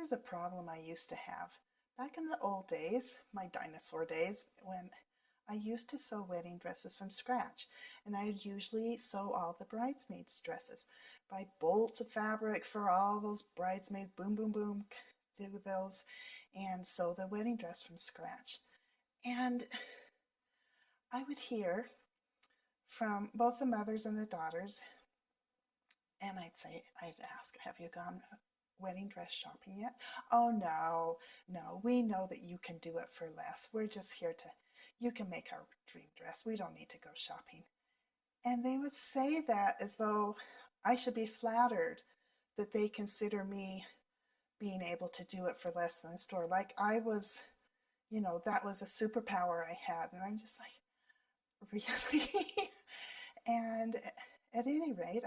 Here's a problem I used to have. Back in the old days, my dinosaur days, when I used to sew wedding dresses from scratch, and I would usually sew all the bridesmaids' dresses. Buy bolts of fabric for all those bridesmaids, boom, boom, boom, do those, and sew the wedding dress from scratch. And I would hear from both the mothers and the daughters, and I'd ask, have you gone wedding dress shopping yet? Oh, no, no, we know that you can do it for less. We're just here to, you can make our dream dress. We don't need to go shopping. And they would say that as though I should be flattered that they consider me being able to do it for less than the store. Like I was, that was a superpower I had. And I'm just like, really? And at any rate,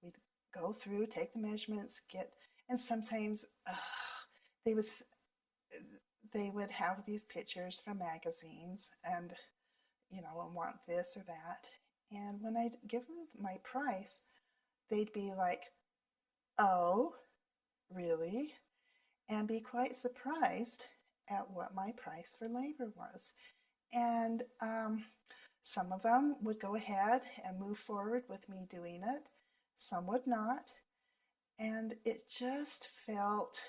we'd go through, take the measurements, and sometimes they would they would have these pictures from magazines and and want this or that. And when I'd give them my price, they'd be like, "Oh, really?" and be quite surprised at what my price for labor was. And some of them would go ahead and move forward with me doing it. Some would not. And it just felt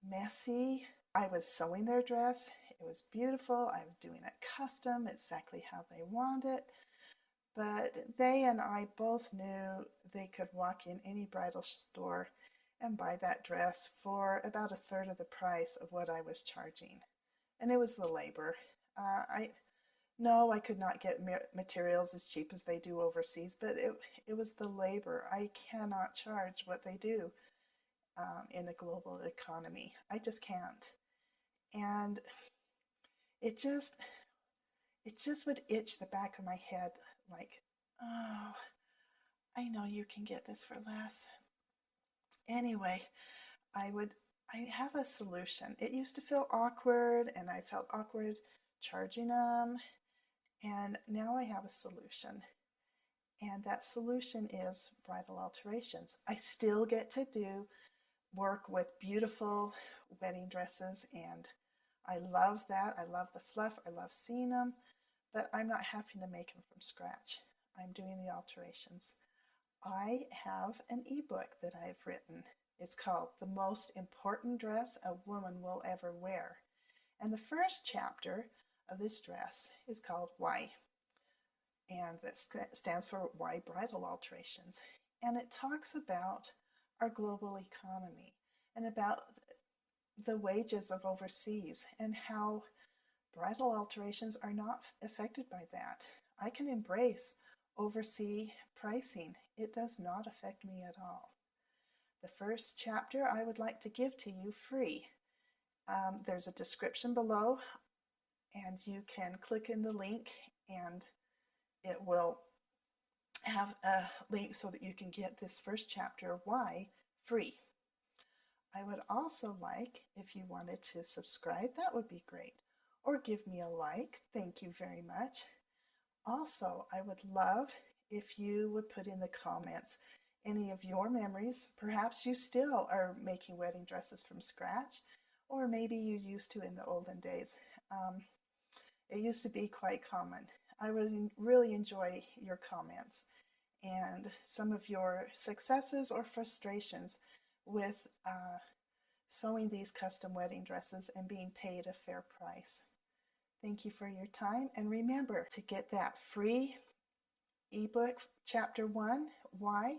messy. I was sewing their dress. It was beautiful. I was doing it custom, exactly how they want it. But they and I both knew they could walk in any bridal store and buy that dress for about a third of the price of what I was charging. And it was the labor. I could not get materials as cheap as they do overseas, but it was the labor. I cannot charge what they do in a global economy. I just can't. And it just would itch the back of my head like, oh, I know you can get this for less. Anyway, I have a solution. It used to feel awkward and I felt awkward charging them. And now I have a solution. And that solution is bridal alterations. I still get to do work with beautiful wedding dresses, and I love that. I love the fluff. I love seeing them, but I'm not having to make them from scratch. I'm doing the alterations. I have an ebook that I've written. It's called The Most Important Dress a Woman Will Ever Wear. And the first chapter of this dress is called Why, and that stands for Why Bridal Alterations. And it talks about our global economy and about the wages of overseas and how bridal alterations are not affected by that. I can embrace overseas pricing. It does not affect me at all. The first chapter I would like to give to you free. There's a description below, and you can click in the link and it will have a link so that you can get this first chapter, Why, free. I would also like, if you wanted to subscribe, that would be great. Or give me a like. Thank you very much. Also, I would love if you would put in the comments any of your memories. Perhaps you still are making wedding dresses from scratch, or maybe you used to in the olden days. It used to be quite common. I would really enjoy your comments and some of your successes or frustrations with sewing these custom wedding dresses and being paid a fair price. Thank you for your time, and remember to get that free ebook, Chapter 1, Why,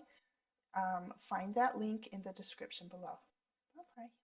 find that link in the description below. Bye-bye.